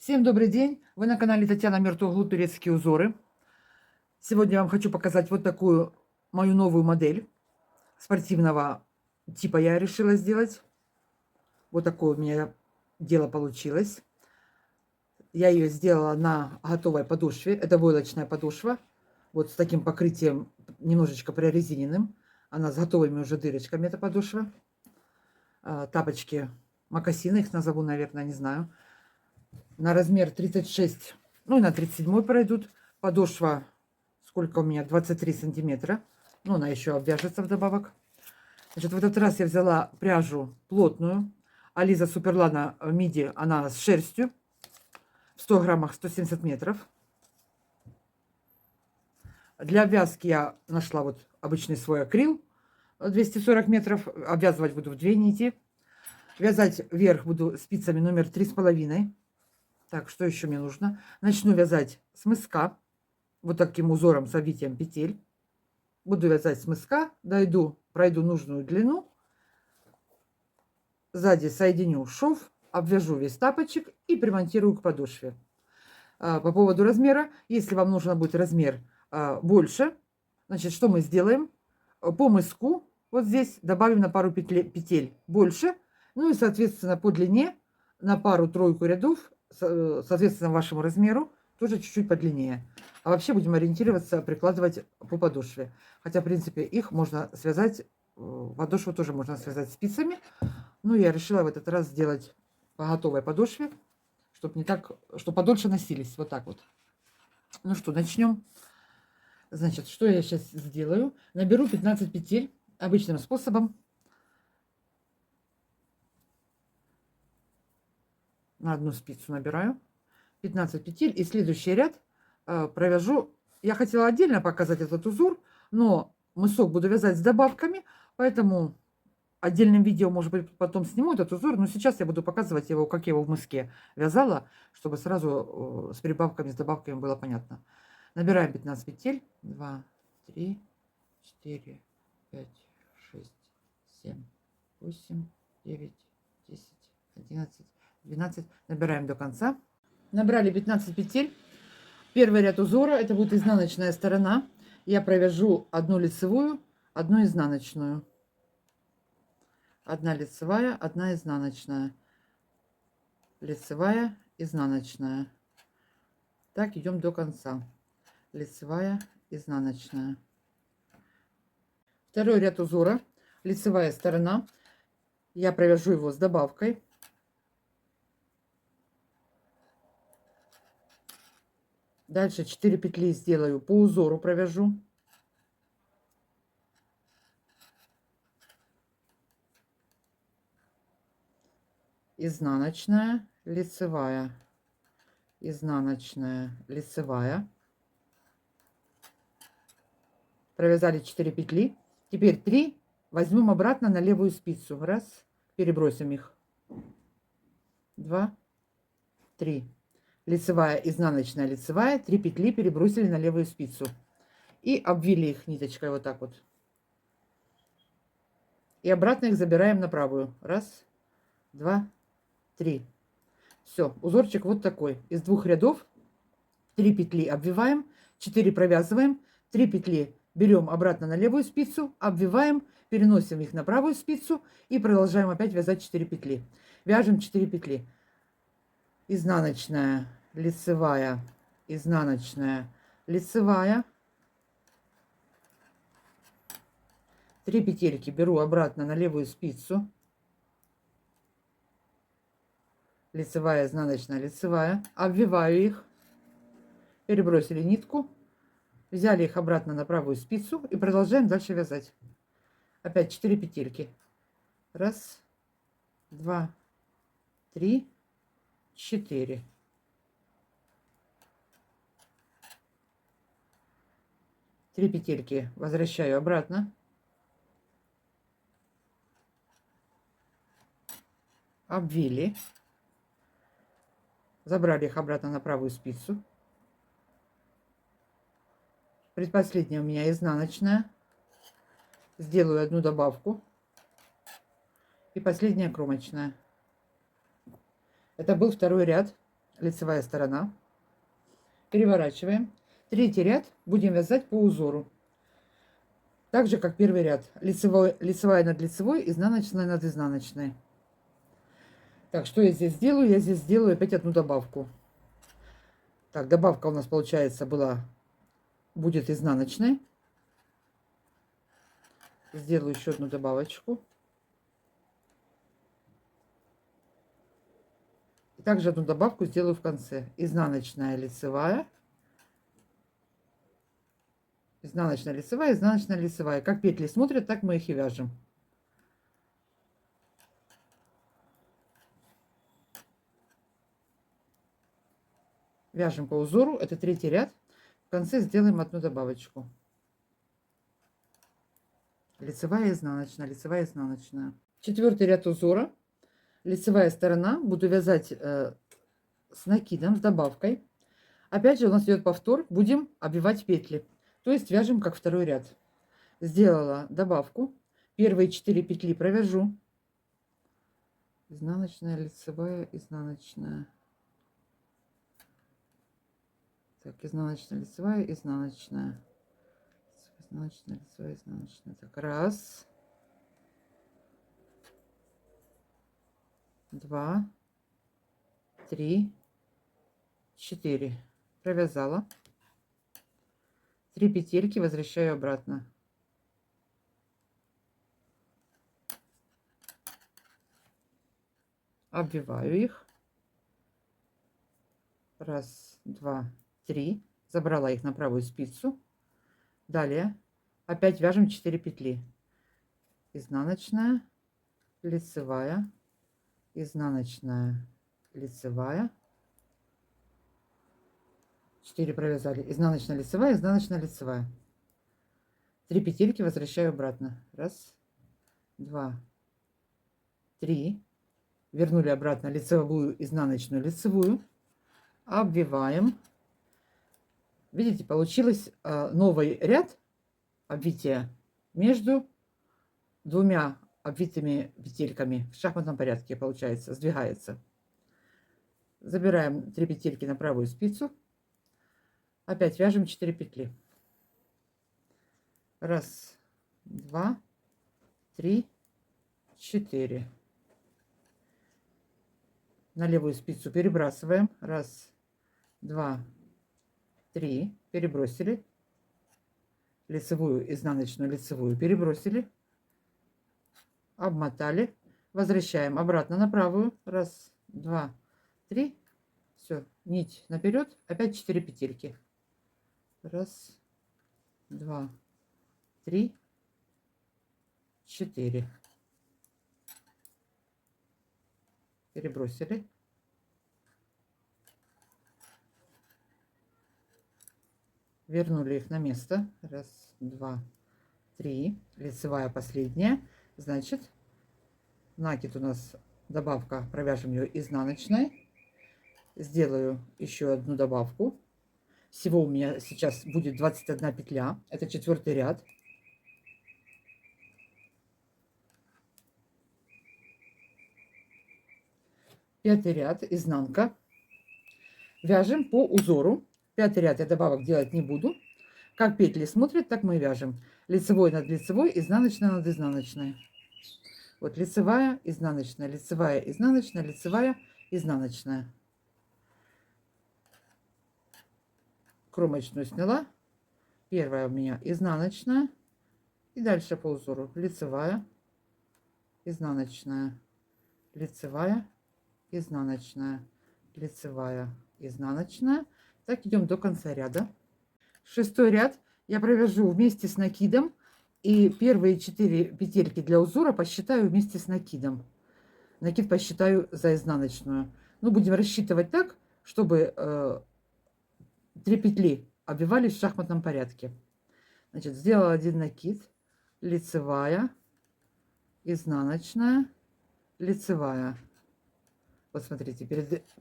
Всем добрый день! Вы на канале Татьяна Мертоглу турецкие узоры. Сегодня я вам хочу показать вот такую мою новую модель спортивного типа я решила сделать. Вот такое у меня дело получилось. Я ее сделала на готовой подошве. Это войлочная подошва. Вот с таким покрытием немножечко прорезиненным. Она с готовыми уже дырочками, эта подошва. Тапочки, мокасины их назову, наверное, не знаю. На размер 36, ну и на 37 пройдут. Подошва, сколько у меня, 23 сантиметра. Ну, она еще обвяжется вдобавок. Значит, в этот раз я взяла пряжу плотную. Ализа Суперлана миди, она с шерстью. В 100 граммах 170 метров. Для обвязки я нашла вот обычный свой акрил. 240 метров. Обвязывать буду в 2 нити. Вязать вверх буду спицами номер 3,5. Так, что еще мне нужно? Начну вязать с мыска. Вот таким узором с обвитием петель. Буду вязать с мыска. Пройду нужную длину. Сзади соединю шов. Обвяжу весь тапочек и примонтирую к подошве. По поводу размера. Если вам нужен будет размер больше, значит, что мы сделаем? По мыску вот здесь добавим на пару петель больше. Ну и, соответственно, по длине на пару-тройку рядов, соответственно, вашему размеру, тоже чуть-чуть подлиннее. А вообще будем ориентироваться, прикладывать по подошве. Хотя, в принципе, их можно связать, подошву тоже можно связать спицами. Но я решила в этот раз сделать по готовой подошве, чтобы подольше носились. Вот так вот. Ну что, начнем. Значит, что я сейчас сделаю? Наберу 15 петель обычным способом. На одну спицу набираю 15 петель, и следующий ряд провяжу. Я хотела отдельно показать этот узор, но мысок буду вязать с добавками, поэтому отдельным видео, может быть, потом сниму этот узор, но сейчас я буду показывать его, как я его в мыске вязала, чтобы сразу с прибавками, с добавками было понятно. Набираем 15 петель. 2, 3, 4, 5, 6, 7, 8, 9, 10, 11, 12. Набираем до конца. Набрали 15 петель. Первый ряд узора, это будет изнаночная сторона. Я провяжу одну лицевую, одну изнаночную. Одна лицевая, одна изнаночная. Лицевая, изнаночная. Так идем до конца. Лицевая, изнаночная. Второй ряд узора, лицевая сторона. Я провяжу его с добавкой. Дальше 4 петли сделаю по узору, провяжу. Изнаночная, лицевая, изнаночная, лицевая. Провязали 4 петли. Теперь 3 возьмем обратно на левую спицу. Раз, перебросим их. 2, 3. Лицевая, изнаночная, лицевая. 3 петли перебросили на левую спицу. И обвили их ниточкой вот так вот. И обратно их забираем на правую. Раз, 2, 3. Все, узорчик вот такой. Из 2 рядов 3 петли обвиваем, 4 провязываем, 3 петли берем обратно на левую спицу, обвиваем, переносим их на правую спицу и продолжаем опять вязать 4 петли. Вяжем 4 петли. Изнаночная, лицевая, изнаночная, лицевая. 3 петельки беру обратно на левую спицу. Лицевая, изнаночная, лицевая. Обвиваю их. Перебросили нитку. Взяли их обратно на правую спицу и продолжаем дальше вязать. Опять 4 петельки. Раз, 2, 3, 4. Три петельки возвращаю обратно. Обвили. Забрали их обратно на правую спицу. Предпоследняя у меня изнаночная. Сделаю одну добавку. И последняя кромочная. Это был второй ряд. лицевая сторона. Переворачиваем. Третий ряд будем вязать по узору. Так же, как первый ряд. Лицевая над лицевой, изнаночная над изнаночной. Так, что я здесь сделаю? Я здесь сделаю опять одну добавку. Так, добавка у нас, получается, будет изнаночной. Сделаю еще одну добавочку. И также одну добавку сделаю в конце. Изнаночная, лицевая. Изнаночная, лицевая, изнаночная, лицевая. Как петли смотрят, так мы их и вяжем. Вяжем по узору. Это третий ряд. В конце сделаем одну добавочку. Лицевая, изнаночная, лицевая, изнаночная. Четвертый ряд узора. Лицевая сторона. Буду вязать с накидом, с добавкой. Опять же у нас идет повтор. Будем обвивать петли. То есть вяжем как второй ряд. Сделала добавку. Первые 4 петли провяжу. Изнаночная, лицевая, изнаночная. Так, изнаночная, лицевая, изнаночная. Изнаночная, лицевая, изнаночная. Так, раз. Два. Три. 4. Провязала. 3 петельки возвращаю обратно. Обвиваю их. Раз, два, 3. Забрала их на правую спицу. Далее опять вяжем 4 петли. Изнаночная, лицевая, изнаночная, лицевая. 4 провязали. Изнаночная, лицевая, изнаночная, лицевая. 3 петельки возвращаю обратно. Раз, два, 3. Вернули обратно лицевую, изнаночную, лицевую. Обвиваем. Видите, получилось новый ряд обвития между двумя обвитыми петельками. В шахматном порядке получается, сдвигается. Забираем 3 петельки на правую спицу. Опять вяжем 4 петли. Раз, два, 3, 4. На левую спицу перебрасываем. Раз, два, 3. Перебросили. Лицевую, изнаночную, лицевую перебросили. Обмотали. Возвращаем обратно на правую. Раз, два, 3. Все, нить наперед. Опять 4 петельки. Раз, два, 3, 4. Перебросили. Вернули их на место. Раз, два, 3. Лицевая последняя. Значит, накид у нас добавка. Провяжем ее изнаночной. Сделаю еще одну добавку. Всего у меня сейчас будет 21 петля. Это 4-й ряд. Пятый ряд, изнанка. Вяжем по узору. 5-й ряд я добавок делать не буду. Как петли смотрят, так мы и вяжем. Лицевой над лицевой, изнаночная над изнаночной. Вот лицевая, изнаночная, лицевая, изнаночная, лицевая, изнаночная. Кромочную сняла. Первая у меня изнаночная. И дальше по узору лицевая, изнаночная, лицевая, изнаночная, лицевая, изнаночная. Так идем до конца ряда. 6-й ряд я провяжу вместе с накидом. И первые 4 петельки для узора посчитаю вместе с накидом. Накид посчитаю за изнаночную. Ну, будем рассчитывать так, чтобы 3 петли обвивались в шахматном порядке. Значит, сделала один накид. Лицевая, изнаночная, лицевая. Вот смотрите,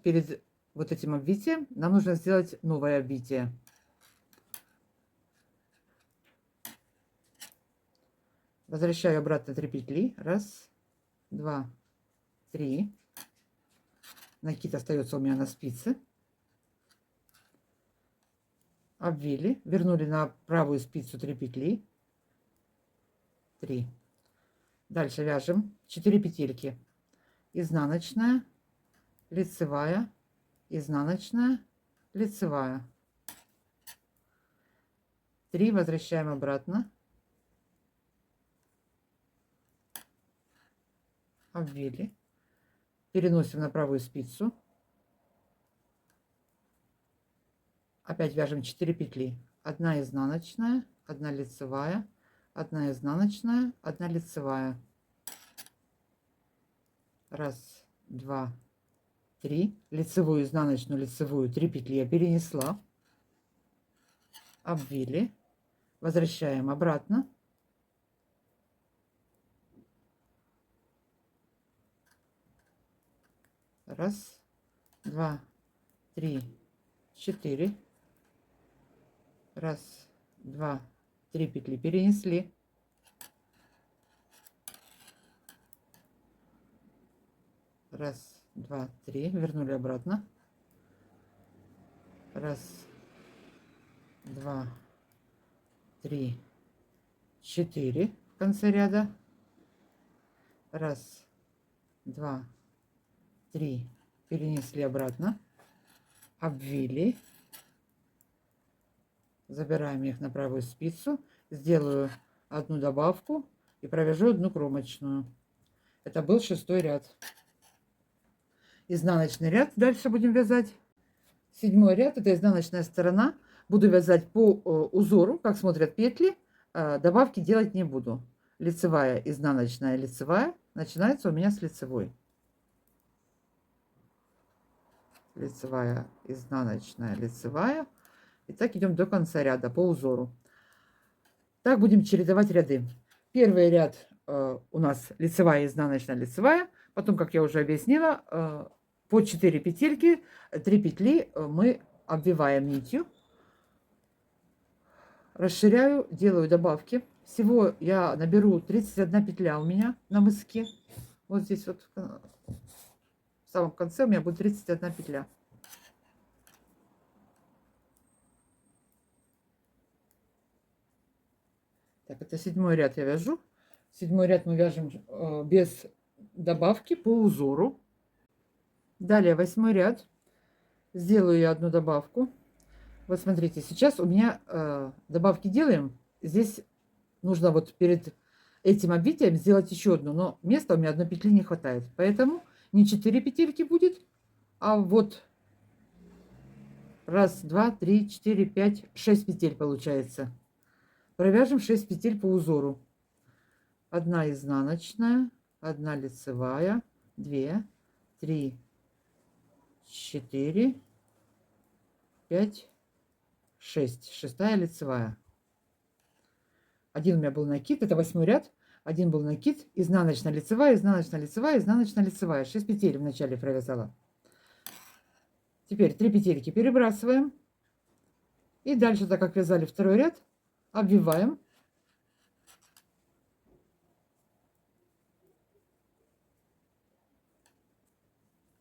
перед вот этим обвитием нам нужно сделать новое обвитие. Возвращаю обратно 3 петли. Раз, два, 3. Накид остается у меня на спице. обвили, вернули на правую спицу 3 петли, 3. Дальше вяжем 4 петельки, изнаночная, лицевая, изнаночная, лицевая, 3, возвращаем обратно, обвили, переносим на правую спицу, опять вяжем 4 петли, 1 изнаночная, 1 лицевая, 1 изнаночная, 1 лицевая, 1, 2, 3, лицевую, изнаночную, лицевую, 3 петли я перенесла, обвили, возвращаем обратно, раз, два, три, 4, раз, два, 3 петли перенесли, раз, два, 3, вернули обратно, раз, два, 3, 4 в конце ряда, раз, два, 3, перенесли обратно, обвили, забираем их на правую спицу, сделаю одну добавку и провяжу одну кромочную. Это был 6-й ряд. Изнаночный ряд дальше будем вязать. 7-й ряд, это изнаночная сторона. Буду вязать по узору, как смотрят петли. Добавки делать не буду. Лицевая, изнаночная, лицевая. Начинается у меня с лицевой. Лицевая, изнаночная, лицевая. И так идем до конца ряда по узору. Так будем чередовать ряды. Первый ряд у нас лицевая, изнаночная, лицевая. Потом, как я уже объяснила, по 4 петельки, 3 петли мы обвиваем нитью. Расширяю, делаю добавки. Всего я наберу 31 петля у меня на мыске. Вот здесь вот в самом конце у меня будет 31 петля. Так, это 7-й ряд я вяжу. 7-й ряд мы вяжем без добавки по узору. Далее 8-й ряд. Сделаю я одну добавку. Вот смотрите, сейчас у меня добавки делаем. Здесь нужно вот перед этим обвитием сделать еще одну, но места у меня одной петли не хватает. Поэтому не 4 петельки будет, а вот раз, два, 3, 4, 5, 6 петель получается. Провяжем 6 петель по узору. 1 изнаночная, 1 лицевая, 2, 3, 4, 5, 6. 6-я лицевая. Один у меня был накид, это 8-й ряд. Один был накид, изнаночная, лицевая, изнаночная, лицевая, изнаночная, лицевая. 6 петель в начале провязала. Теперь 3 петельки перебрасываем. И дальше, так как вязали 2-й ряд, обвиваем.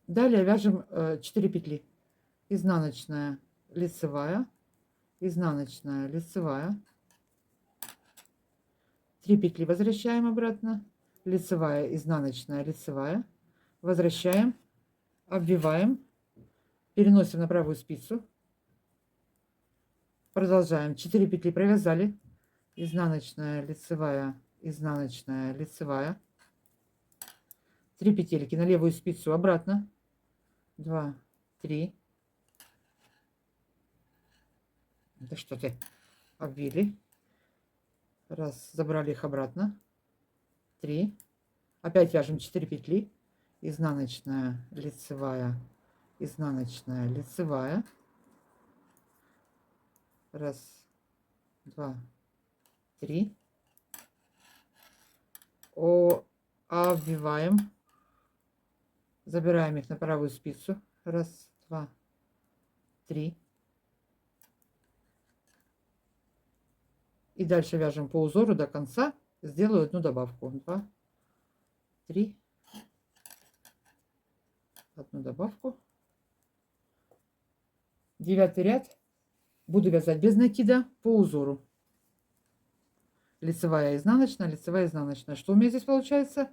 Далее вяжем 4 петли. Изнаночная, лицевая, изнаночная, лицевая. 3 петли возвращаем обратно. Лицевая, изнаночная, лицевая. Возвращаем, обвиваем, переносим на правую спицу. Продолжаем. 4 петли провязали. Изнаночная, лицевая, изнаночная, лицевая. 3 петельки на левую спицу обратно. 2, 3. Да что ты, обвили. Раз, забрали их обратно. 3. Опять вяжем 4 петли. Изнаночная, лицевая, изнаночная, лицевая. Раз, два, 3. Обвиваем. Забираем их на правую спицу. Раз, два, 3. И дальше вяжем по узору до конца. Сделаю одну добавку. 2, 3. Одну добавку. 9-й ряд. буду вязать без накида по узору. Лицевая, изнаночная, лицевая, изнаночная. Что у меня здесь получается?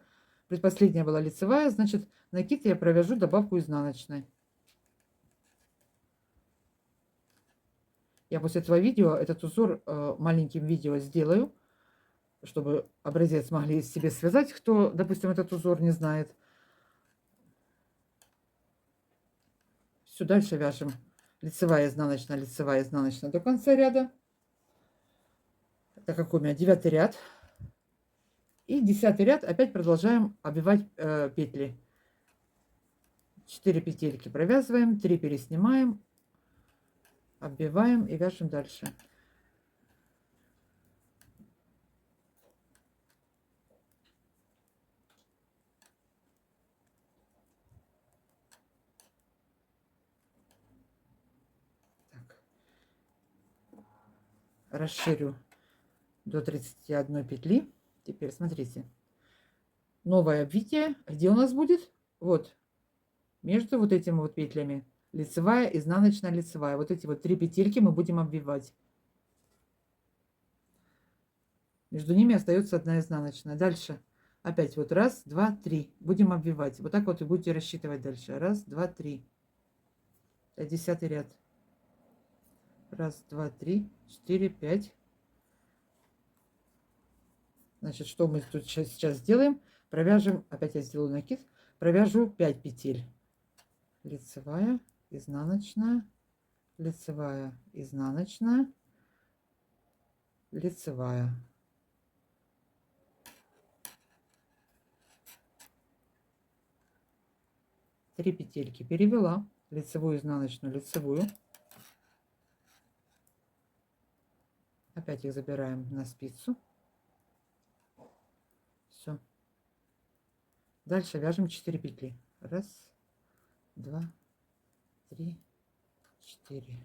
Предпоследняя была лицевая, значит, накид я провяжу добавку изнаночной. Я после этого видео этот узор маленьким видео сделаю, чтобы образец могли себе связать, кто, допустим, этот узор не знает. Все, дальше вяжем лицевая, изнаночная до конца ряда. Так как у меня 9 ряд. И 10 ряд опять продолжаем обвивать петли. 4 петельки провязываем, 3 переснимаем, обвиваем и вяжем дальше. Так. Расширю до 31 петли. Теперь смотрите. Новое обвитие. Где у нас будет? Вот. Между вот этими вот петлями. Лицевая, изнаночная, лицевая. Вот эти вот 3 петельки мы будем обвивать. Между ними остается одна изнаночная. Дальше. Опять вот раз, два, три. Будем обвивать. Вот так вот и будете рассчитывать дальше. Раз, два, три. Это 10 ряд. Раз, два, три, 4, 5. Значит, что мы тут сейчас сделаем? Провяжем, опять я сделаю накид, провяжу 5 петель. Лицевая, изнаночная, лицевая, изнаночная, лицевая. Три петельки перевела, лицевую, изнаночную, лицевую. Опять их забираем на спицу. Все. Дальше вяжем 4 петли. Раз, два, три, 4.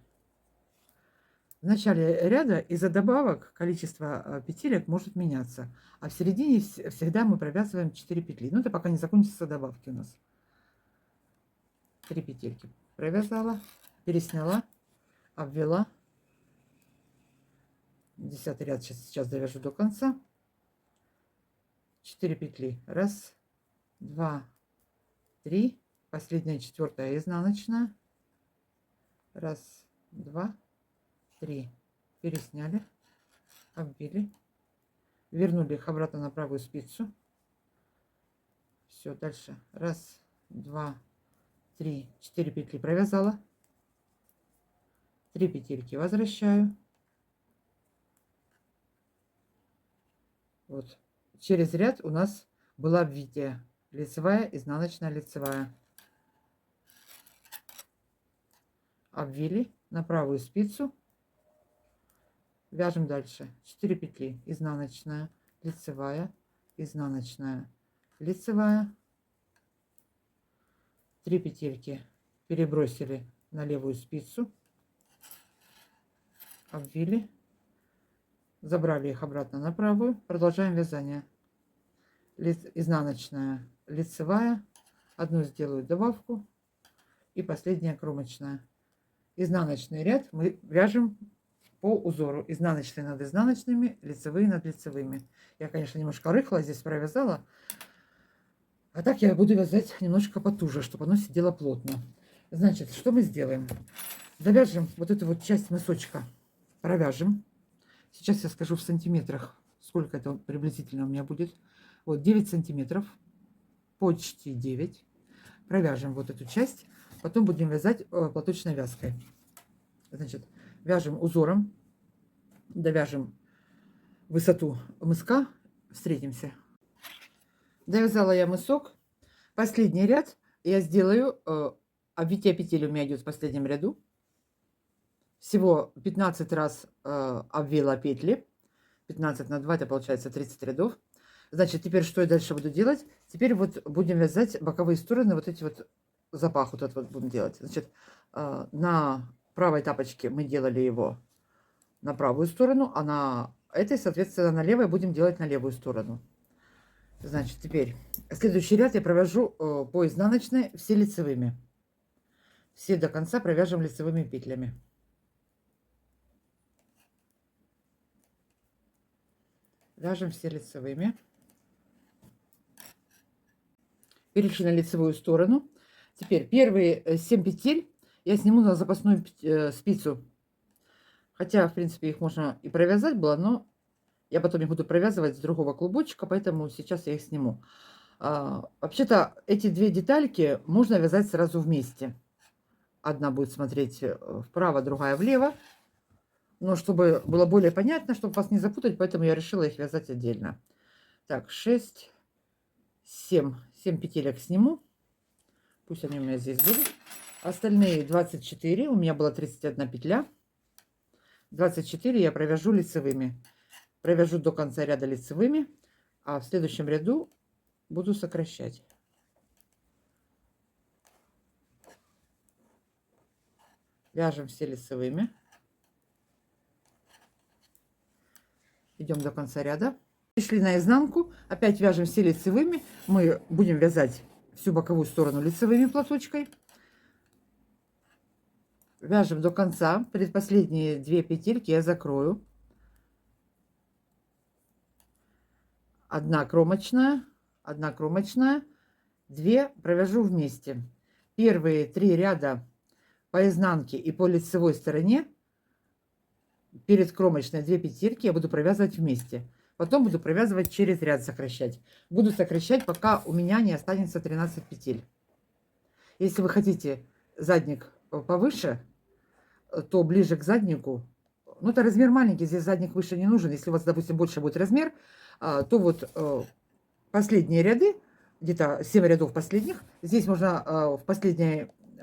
В начале ряда из-за добавок количество петелек может меняться, а в середине всегда мы провязываем 4 петли. Ну, это пока не закончатся добавки у нас. 3 петельки провязала, пересняла, обвела. 10 ряд сейчас довяжу до конца. 4 петли. Раз, два, три. Последняя, 4-я изнаночная. Раз, два, три. Пересняли, обвили, вернули их обратно на правую спицу. Все, дальше. Раз, два, три, 4 петли провязала. 3 петельки возвращаю. Вот. Через ряд у нас было обвитие. Лицевая, изнаночная, лицевая. Обвили на правую спицу. Вяжем дальше. 4 петли. Изнаночная, лицевая, изнаночная, лицевая. 3 петельки перебросили на левую спицу. Обвили. Забрали их обратно на правую. Продолжаем вязание. Изнаночная, лицевая. Одну сделаю добавку. И последняя кромочная. Изнаночный ряд мы вяжем по узору. Изнаночные над изнаночными, лицевые над лицевыми. Я, конечно, немножко рыхло здесь провязала. А так я буду вязать немножко потуже, чтобы оно сидело плотно. Значит, что мы сделаем? Довяжем вот эту вот часть мысочка. Провяжем. Сейчас я скажу в сантиметрах, сколько это приблизительно у меня будет. Вот 9 сантиметров, почти 9. Провяжем вот эту часть. Потом будем вязать платочной вязкой. Значит, вяжем узором, довяжем высоту мыска, встретимся. Довязала я мысок. Последний ряд я сделаю, обвитие петель у меня идет в последнем ряду. Всего 15 раз обвила петли. 15 на 2, это получается 30 рядов. Значит, теперь что я дальше буду делать? Теперь вот будем вязать боковые стороны, вот эти вот запах вот этот вот будем делать. Значит, на правой тапочке мы делали его на правую сторону, а на этой, соответственно, на левой будем делать на левую сторону. Значит, теперь следующий ряд я провяжу по изнаночной все лицевыми. Все до конца провяжем лицевыми петлями. Вяжем все лицевыми. Перешли на лицевую сторону. Теперь первые 7 петель я сниму на запасную спицу. Хотя, в принципе, их можно и провязать было, но я потом их буду провязывать с другого клубочка, поэтому сейчас я их сниму. Вообще-то эти две детальки можно вязать сразу вместе. Одна будет смотреть вправо, другая влево. Но чтобы было более понятно, чтобы вас не запутать, поэтому я решила их вязать отдельно. Так, 6, 7 петелек сниму. Пусть они у меня здесь будут. Остальные 24. У меня была 31 петля. 24 я провяжу лицевыми. Провяжу до конца ряда лицевыми. А в следующем ряду буду сокращать. Вяжем все лицевыми. Идем до конца ряда. Пришли на изнанку. Опять вяжем все лицевыми. Мы будем вязать всю боковую сторону лицевыми платочкой. Вяжем до конца. Предпоследние 2 петельки я закрою. Одна кромочная, 2 провяжу вместе. Первые 3 ряда по изнанке и по лицевой стороне перед кромочной 2 петельки я буду провязывать вместе. Потом буду провязывать через ряд, сокращать. Буду сокращать, пока у меня не останется 13 петель. Если вы хотите задник повыше, то ближе к заднику, ну это размер маленький, здесь задник выше не нужен. Если у вас, допустим, больше будет размер, то вот последние ряды, где-то 7 рядов последних, здесь можно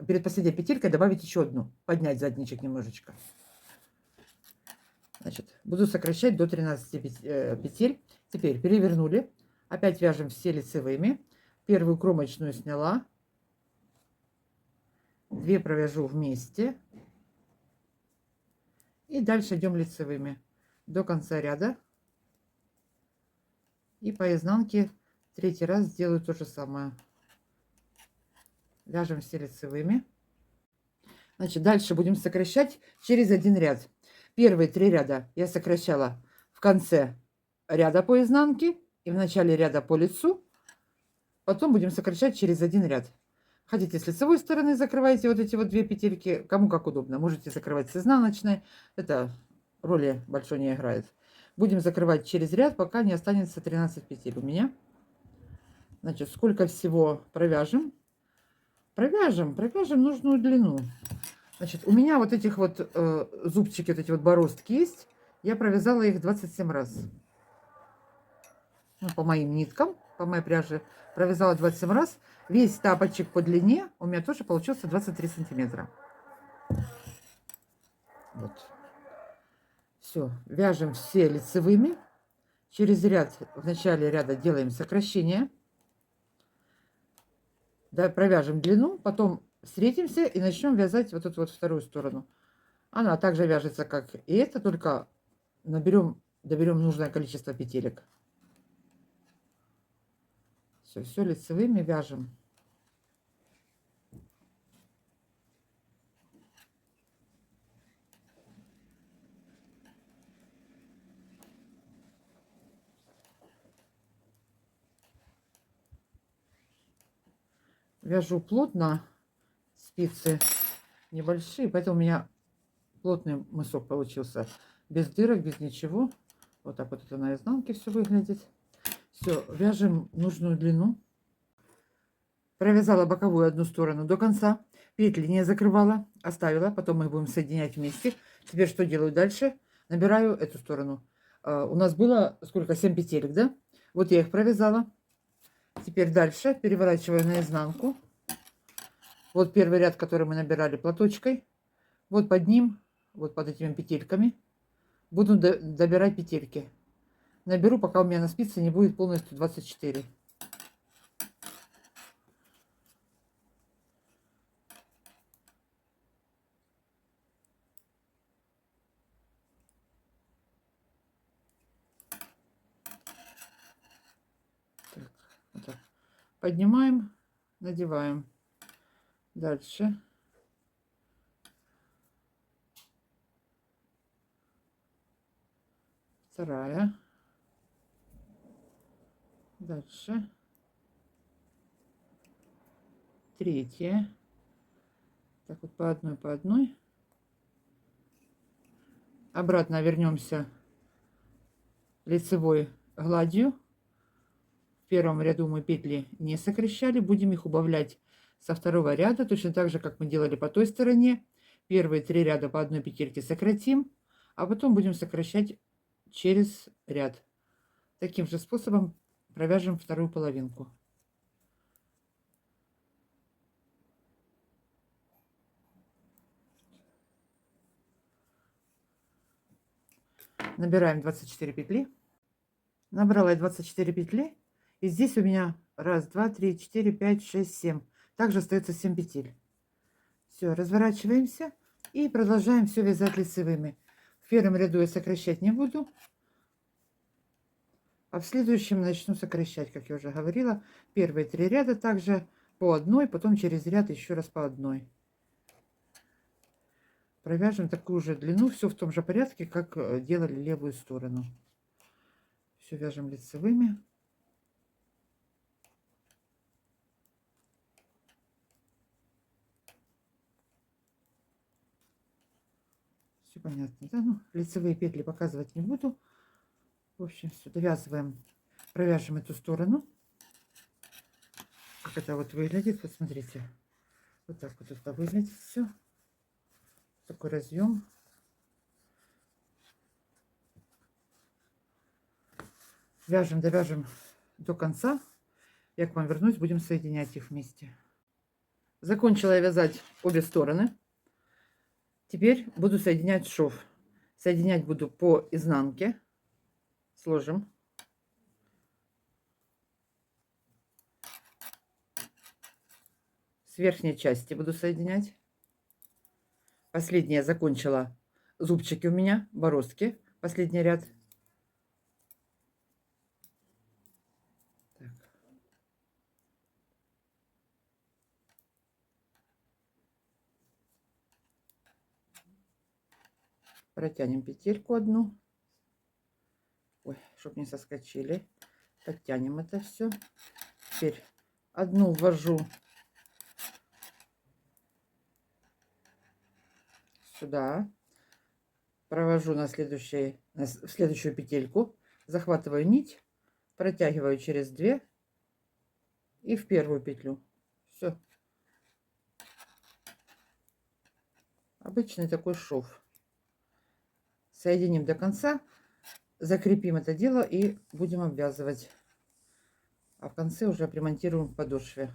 перед последней петелькой добавить еще одну, поднять задничек немножечко. Значит, буду сокращать до 13 петель. Теперь перевернули. Опять вяжем все лицевыми. Первую кромочную сняла. 2 провяжу вместе. И дальше идем лицевыми до конца ряда. И по изнанке 3-й раз сделаю то же самое. Вяжем все лицевыми. Значит, дальше будем сокращать через один ряд. Первые 3 ряда я сокращала в конце ряда по изнанке и в начале ряда по лицу. Потом будем сокращать через один ряд. Хотите с лицевой стороны, закрываете вот эти вот 2 петельки, кому как удобно. Можете закрывать с изнаночной, это роли большой не играет. Будем закрывать через ряд, пока не останется 13 петель у меня. Значит, сколько всего провяжем? Провяжем нужную длину. Значит, у меня вот этих вот зубчики, вот эти вот бороздки есть. Я провязала их 27 раз. Ну, по моим ниткам, по моей пряже провязала 27 раз. Весь тапочек по длине у меня тоже получился 23 сантиметра. Вот. Все, вяжем все лицевыми. Через ряд, в начале ряда делаем сокращение. Да, провяжем длину, потом встретимся и начнем вязать вот эту вот вторую сторону. Она также вяжется, как и эта, только доберем нужное количество петелек. Все лицевыми вяжем. Вяжу плотно, спицы небольшие, поэтому у меня плотный мысок получился. Без дырок, без ничего. Вот так вот это на изнанке все выглядит. Все, вяжем нужную длину. Провязала боковую одну сторону до конца. Петли не закрывала, оставила. Потом мы их будем соединять вместе. Теперь что делаю дальше? Набираю эту сторону. У нас было сколько? 7 петелек, да? Вот я их провязала. Теперь дальше переворачиваю наизнанку. Вот первый ряд, который мы набирали платочкой. Вот под ним, вот под этими петельками, буду добирать петельки. Наберу, пока у меня на спице не будет полностью 24. Так, вот так. Поднимаем, надеваем. Дальше. Вторая. Дальше. Третье. Так вот по одной, по одной. Обратно вернемся лицевой гладью. В первом ряду мы петли не сокращали. Будем их убавлять со второго ряда. Точно так же, как мы делали по той стороне. Первые 3 ряда по одной петельке сократим. А потом будем сокращать через ряд. Таким же способом провяжем вторую половинку. Набираем 24 петли. Набрала я 24 петли. И здесь у меня 1, 2, 3, 4, 5, 6, 7. Также остается 7 петель. Все, разворачиваемся и продолжаем все вязать лицевыми. В первом ряду я сокращать не буду. А в следующем начну сокращать, как я уже говорила. Первые 3 ряда также по одной, потом через ряд еще раз по одной. Провяжем такую же длину, все в том же порядке, как делали левую сторону. Все вяжем лицевыми. Все понятно, да? Ну, лицевые петли показывать не буду. В общем, все, довязываем, провяжем эту сторону. Как это вот выглядит, посмотрите. Вот так вот это выглядит все. Такой разъем. Вяжем, довяжем до конца. Я к вам вернусь, будем соединять их вместе. Закончила я вязать обе стороны. Теперь буду соединять шов. Соединять буду по изнанке. Сложим. С верхней части буду соединять. Последняя закончила зубчики у меня, бороздки. Последний ряд. Так. Протянем петельку одну. Ой, чтобы не соскочили. Подтянем это все. Теперь одну ввожу сюда, провожу на следующую петельку, захватываю нить, протягиваю через 2 и в первую петлю. Все. Обычный такой шов. Соединим до конца, закрепим это дело и будем обвязывать. А в конце уже примонтируем в подошве.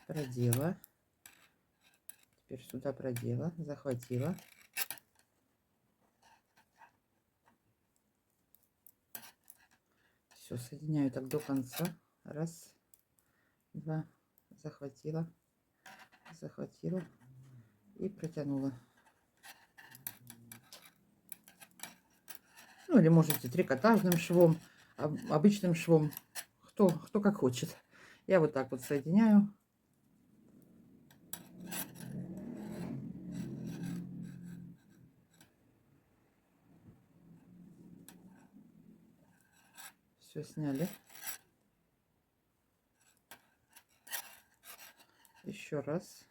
Продела, теперь сюда продела, захватила, все, соединяю так до конца, 1, 2, захватила, захватила и протянула. Ну или можете трикотажным швом, обычным швом, кто как хочет. Я вот так вот соединяю. Все сняли. Еще раз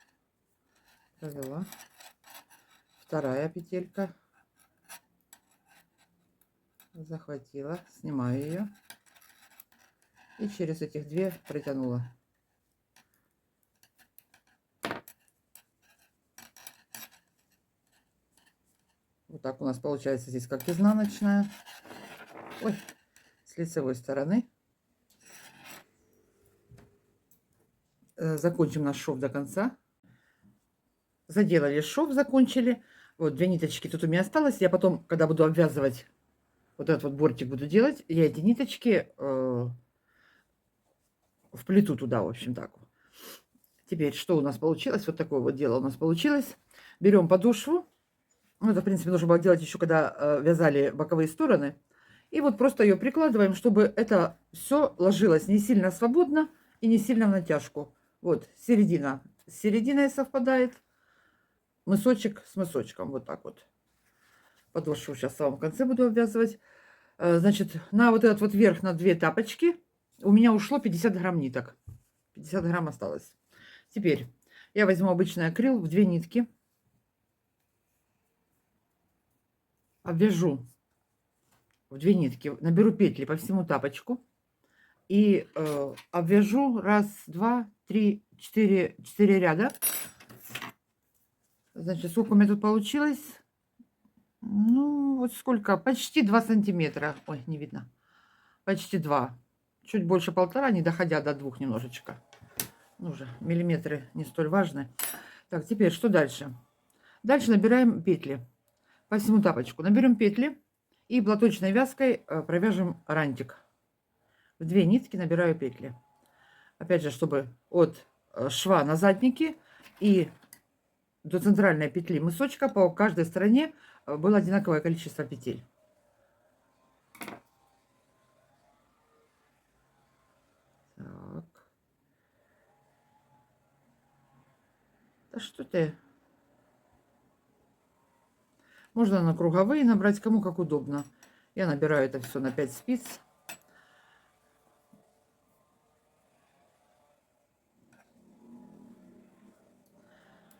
провела. Вторая петелька. Захватила, снимаю ее. И через этих 2 протянула. Вот так у нас получается здесь как изнаночная. Ой, с лицевой стороны. Закончим наш шов до конца. Заделали шов, закончили. Вот 2 ниточки тут у меня осталось. Я потом, когда буду обвязывать вот этот вот бортик буду делать, я эти ниточки вплету туда, в общем, так. Теперь, что у нас получилось? Вот такое вот дело у нас получилось. Берем подошву. Ну, это, в принципе, нужно было делать еще, когда вязали боковые стороны. И вот просто ее прикладываем, чтобы это все ложилось не сильно свободно и не сильно в натяжку. Вот середина с серединой совпадает, мысочек с мысочком, вот так вот. Подошву сейчас в самом конце буду обвязывать. Значит, на вот этот вот верх, на 2 тапочки у меня ушло 50 грамм ниток. 50 грамм осталось. Теперь я возьму обычный акрил в 2 нитки. Обвяжу в 2 нитки. Наберу петли по всему тапочку. И обвяжу раз, два, три, четыре ряда. Значит, сколько у меня тут получилось? Ну, вот сколько? Почти 2 сантиметра. Ой, не видно. Почти 2. Чуть больше 1,5, не доходя до 2 немножечко. Ну же, миллиметры не столь важны. Так, теперь что дальше? Дальше набираем петли. По всему тапочку. Наберем петли и платочной вязкой провяжем рантик. В 2 нитки набираю петли. Опять же, чтобы от шва на заднике и до центральной петли мысочка по каждой стороне было одинаковое количество петель. Так. Да что ты? Можно на круговые набрать, кому как удобно. Я набираю это все на 5 спиц.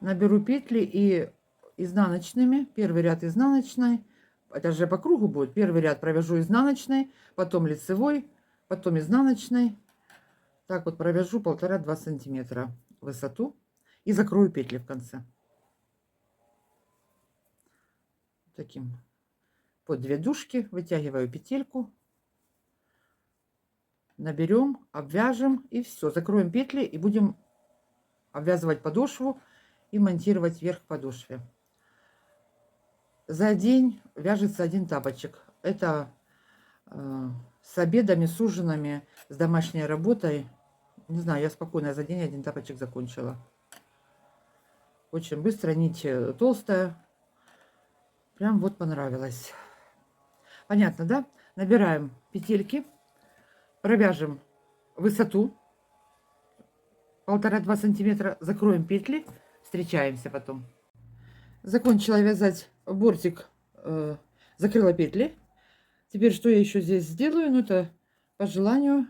Наберу петли и изнаночными. Первый ряд изнаночной. Это же по кругу будет. Первый ряд провяжу изнаночной, потом лицевой, потом изнаночной. Так вот провяжу 1,5-2 сантиметра высоту и закрою петли в конце. Таким под 2 дужки вытягиваю петельку. Наберем, обвяжем и все. Закроем петли и будем обвязывать подошву и монтировать вверх подошве. За день вяжется 1 тапочек. Это с обедами, с ужинами, с домашней работой. Не знаю, я спокойно за день 1 тапочек закончила. Очень быстро, нить толстая. Прям вот понравилось. Понятно, да? Набираем петельки, провяжем высоту 1,5-2 сантиметра, закроем петли, встречаемся потом. Закончила вязать бортик, закрыла петли. Теперь что я еще здесь сделаю? Ну, это по желанию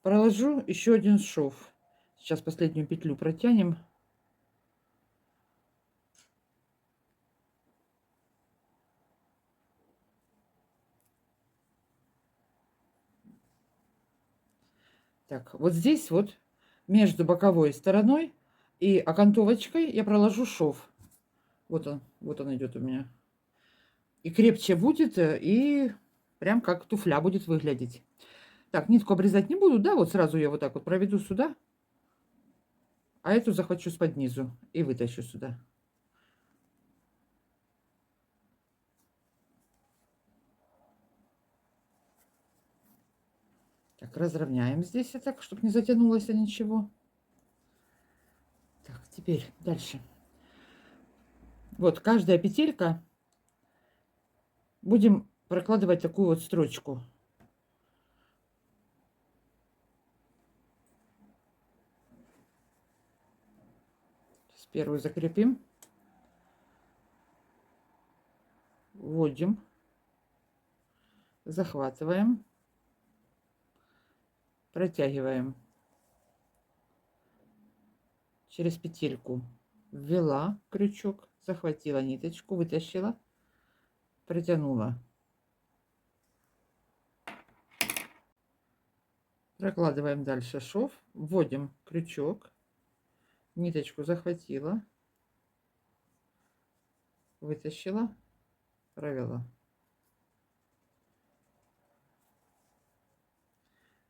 проложу еще 1 шов. Сейчас последнюю петлю протянем. Так, вот здесь вот между боковой стороной и окантовочкой я проложу шов. Вот он идет у меня. И крепче будет, и прям как туфля будет выглядеть. Так, нитку обрезать не буду, да, вот сразу я вот так вот проведу сюда, а эту захвачу с-под низу и вытащу сюда. Так, разровняем здесь так, чтобы не затянулось ничего. Так, теперь дальше. Вот каждая петелька будем прокладывать такую вот строчку. Сейчас первую закрепим. Вводим. Захватываем. Протягиваем. Через петельку ввела крючок, захватила ниточку, вытащила, протянула. Прокладываем дальше шов, вводим крючок, ниточку захватила, вытащила, провела.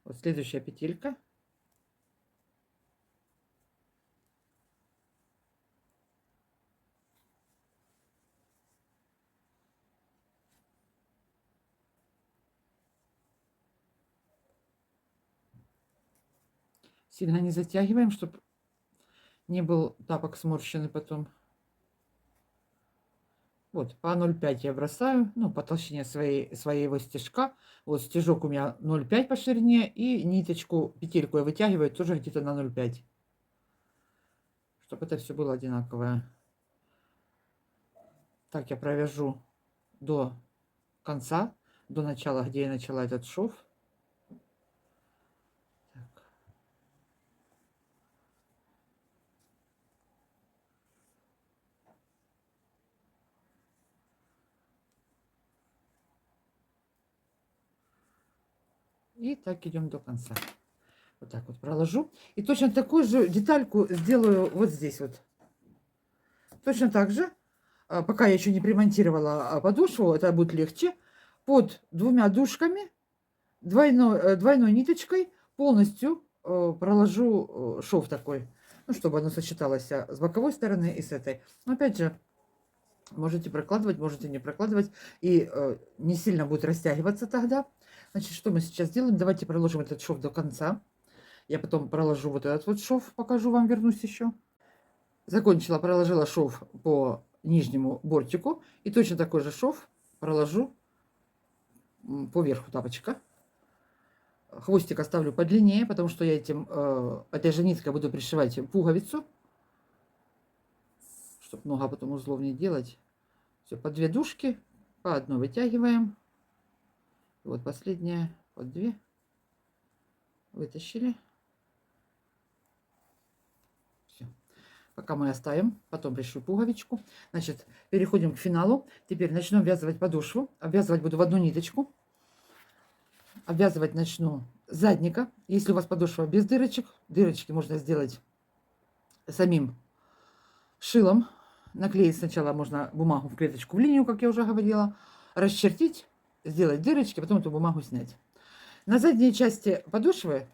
Вот следующая петелька. Сильно не затягиваем, чтобы не был тапок сморщенный потом. Вот, по 0,5 я бросаю, ну, по толщине своего стежка. Вот стежок у меня 0,5 по ширине, и ниточку, петельку я вытягиваю тоже где-то на 0,5, чтобы это все было одинаковое. Так я провяжу до конца, до начала, где я начала этот шов. Так. И так идем до конца. Вот так вот проложу. И точно такую же детальку сделаю вот здесь вот. Точно так же, пока я еще не примонтировала подошву, это будет легче, под двумя дужками, двойной ниточкой полностью проложу шов такой, ну, чтобы оно сочеталось с боковой стороны и с этой. Но опять же, можете прокладывать, можете не прокладывать, и не сильно будет растягиваться тогда. Значит, что мы сейчас делаем? Давайте проложим этот шов до конца. Я потом проложу вот этот вот шов, покажу вам, вернусь еще. Закончила, проложила шов по нижнему бортику. И точно такой же шов проложу по верху тапочка. Хвостик оставлю подлиннее, потому что я этой же ниткой буду пришивать пуговицу. Чтобы много потом узлов не делать. Все, по 2 дужки, по одной вытягиваем. Вот последняя, под 2. Вытащили. Все. Пока мы оставим, потом пришью пуговичку. Значит, переходим к финалу. Теперь начнем ввязывать подошву. Обвязывать буду в одну ниточку. Обвязывать начну с задника. Если у вас подошва без дырочек, дырочки можно сделать самим шилом. Наклеить сначала можно бумагу в клеточку в линию, как я уже говорила. Расчертить, сделать дырочки, потом эту бумагу снять. На задней части подошвы,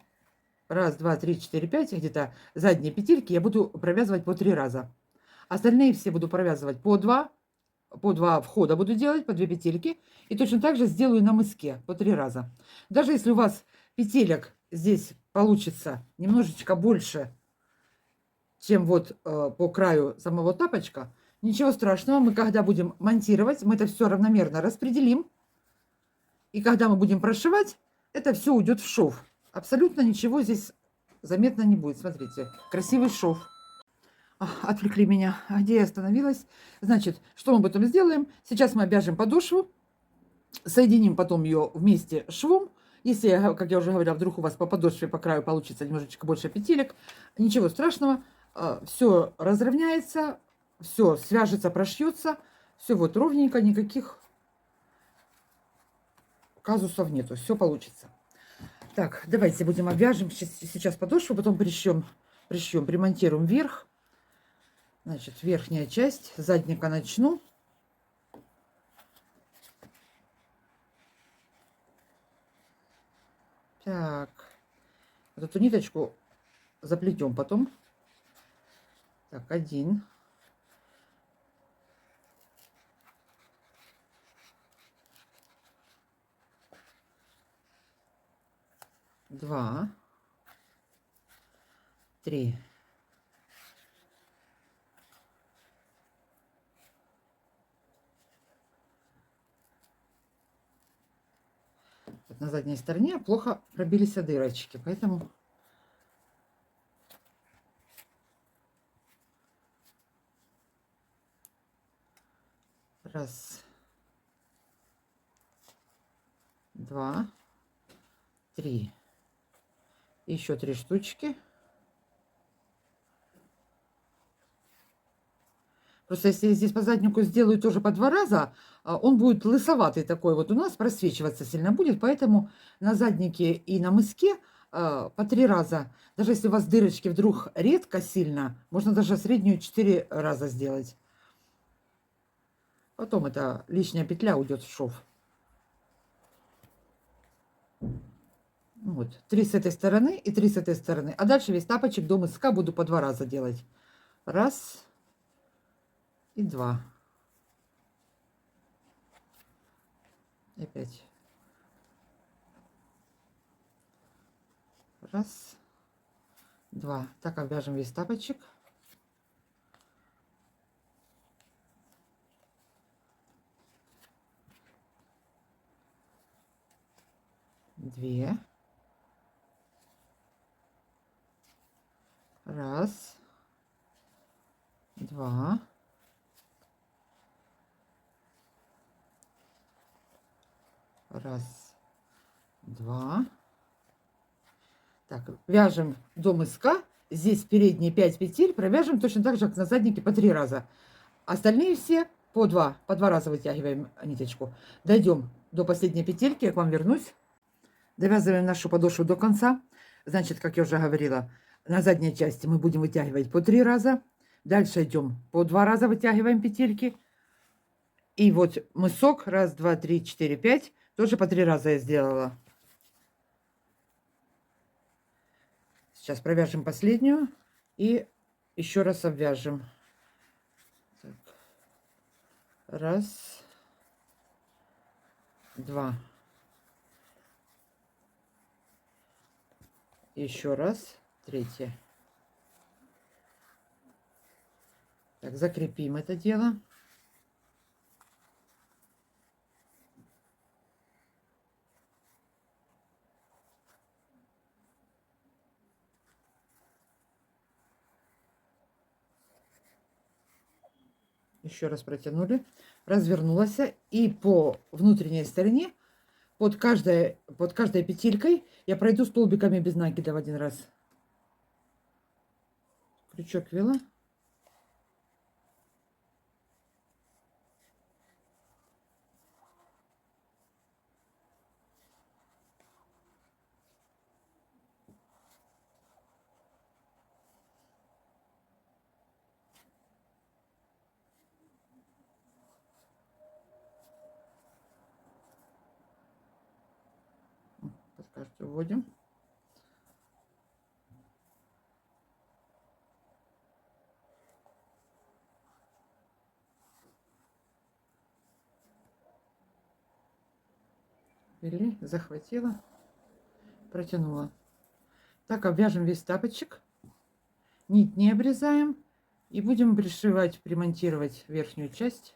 раз, два, три, четыре, пять, где-то задние петельки я буду провязывать по 3 раза. Остальные все буду провязывать по 2 входа буду делать, по 2 петельки. И точно так же сделаю на мыске по 3 раза. Даже если у вас петелек здесь получится немножечко больше, чем вот по краю самого тапочка, ничего страшного. Мы когда будем монтировать, мы это все равномерно распределим. И когда мы будем прошивать, это все уйдет в шов. Абсолютно ничего здесь заметно не будет. Смотрите, красивый шов. Отвлекли меня. Где я остановилась? Значит, что мы потом сделаем? Сейчас мы обвяжем подошву, соединим потом ее вместе швом. Если, как я уже говорила, вдруг у вас по подошве, по краю получится немножечко больше петелек, ничего страшного. Все разровняется, все свяжется, прошьется. Все вот ровненько, никаких казусов нету. Все получится. Так, давайте будем обвяжем сейчас подошву, потом пришьем, примонтируем вверх. Значит, верхняя часть, задника начну. Так, вот эту ниточку заплетем потом. Так, 1. Два. 3. 4. На задней стороне плохо пробились дырочки, поэтому раз, 2, 3. Еще 3 штучки. Просто если я здесь по заднику сделаю тоже по 2 раза, он будет лысоватый такой. Вот у нас просвечиваться сильно будет, поэтому на заднике и на мыске по 3 раза. Даже если у вас дырочки вдруг редко сильно, можно даже среднюю 4 раза сделать. Потом эта лишняя петля уйдет в шов. Вот, 3 с этой стороны и 3 с этой стороны. А дальше весь тапочек до мыска буду по 2 раза делать. Раз и 2. И опять. Раз, 2. Так обвяжем весь тапочек. 2. Раз, 2. Раз, 2. Так, вяжем до мыска. Здесь передние 5 петель провяжем точно так же, как на заднике, по 3 раза. Остальные все по 2 раза вытягиваем ниточку. Дойдем до последней петельки, я к вам вернусь. Довязываем нашу подошву до конца. Значит, как я уже говорила, на задней части мы будем вытягивать по 3 раза. Дальше идем по 2 раза вытягиваем петельки. И вот мысок, 1, 2, 3, 4, 5, тоже по 3 раза я сделала. Сейчас провяжем последнюю и еще раз обвяжем. Так. 1, 2. Еще раз. 3. Так, закрепим это дело. Еще раз протянули, развернулась, и по внутренней стороне под каждой петелькой я пройду столбиками без накида в 1 раз. Крючок ввела. Под каждую вводим. Ввели, захватила, протянула. Так, обвяжем весь тапочек. Нить не обрезаем. И будем пришивать, примонтировать верхнюю часть.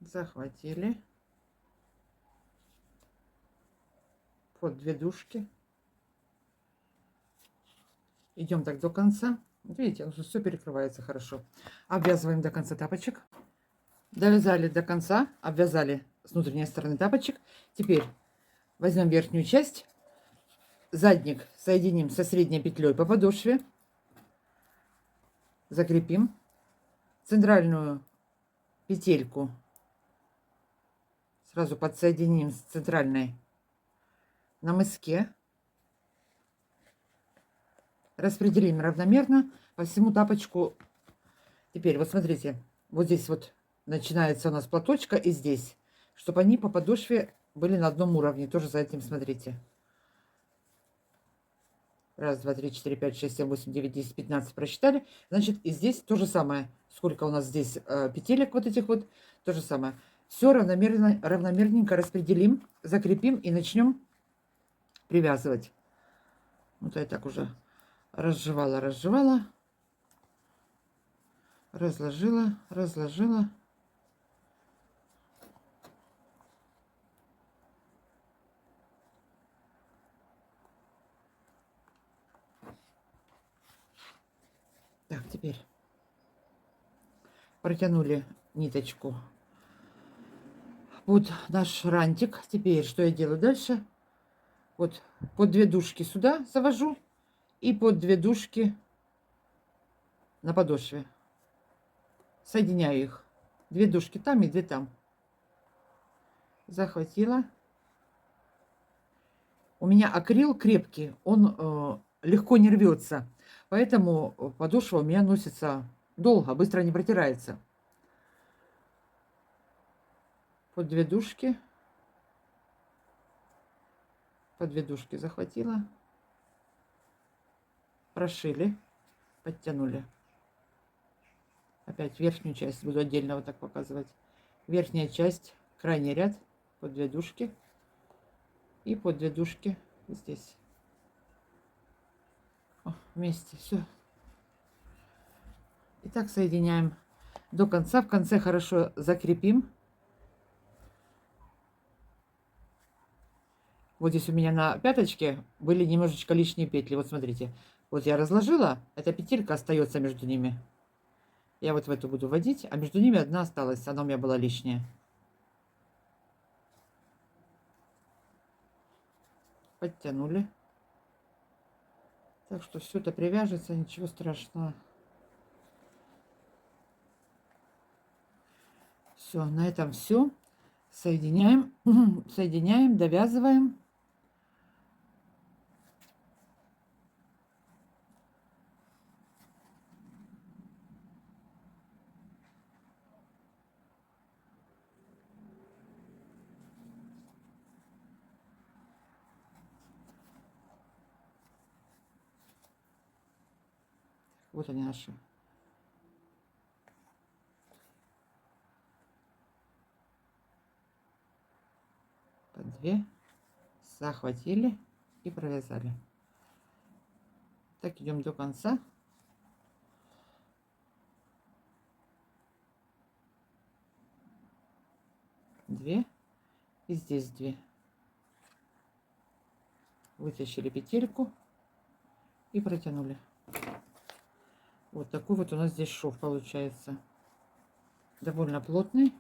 Захватили. Под 2 дужки. Идем так до конца. Видите, все перекрывается хорошо. Обвязываем до конца тапочек. Довязали до конца, обвязали с внутренней стороны тапочек. Теперь возьмем верхнюю часть, задник соединим со средней петлей по подошве, закрепим, центральную петельку сразу подсоединим с центральной на мыске, распределим равномерно по всему тапочку. Теперь вот смотрите, вот здесь вот начинается у нас платочка и здесь, чтобы они по подошве были на одном уровне. Тоже за этим смотрите. 1, 2, 3, 4, 5, 6, 7, 8, 9, 10, 15 просчитали. Значит, и здесь то же самое. Сколько у нас здесь петелек вот этих вот, то же самое. Все равномерненько распределим, закрепим и начнем привязывать. Вот я так уже разжевала, разложила. Так, теперь протянули ниточку под наш рантик. Теперь что я делаю дальше? Вот под 2 дужки сюда завожу и под 2 дужки на подошве. Соединяю их. 2 дужки там и 2 там. Захватила. У меня акрил крепкий, он легко не рвется. Поэтому подошва у меня носится долго, быстро не протирается. Под 2 дужки. По 2 дужки захватила. Прошили. Подтянули. Опять верхнюю часть буду отдельно вот так показывать. Верхняя часть, крайний ряд, под 2 дужки. И под 2 дужки здесь. О, вместе все. И так соединяем до конца. В конце хорошо закрепим. Вот здесь у меня на пяточке были немножечко лишние петли. Вот смотрите. Вот я разложила, эта петелька остается между ними. Я вот в эту буду вводить, а между ними одна осталась. Она у меня была лишняя. Подтянули. Так что все это привяжется, ничего страшного. Все, на этом все. Соединяем, соединяем, довязываем. Вот они наши. По 2 захватили и провязали. Так идем до конца. Две и здесь 2. Вытащили петельку и протянули. Вот такой вот у нас здесь шов получается. Довольно плотный.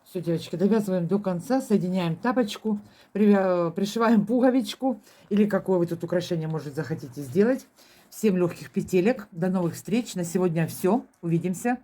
Все, девочки, довязываем до конца, соединяем тапочку, пришиваем пуговичку или какое вы тут украшение, может, захотите сделать. Всем легких петелек. До новых встреч. На сегодня все. Увидимся.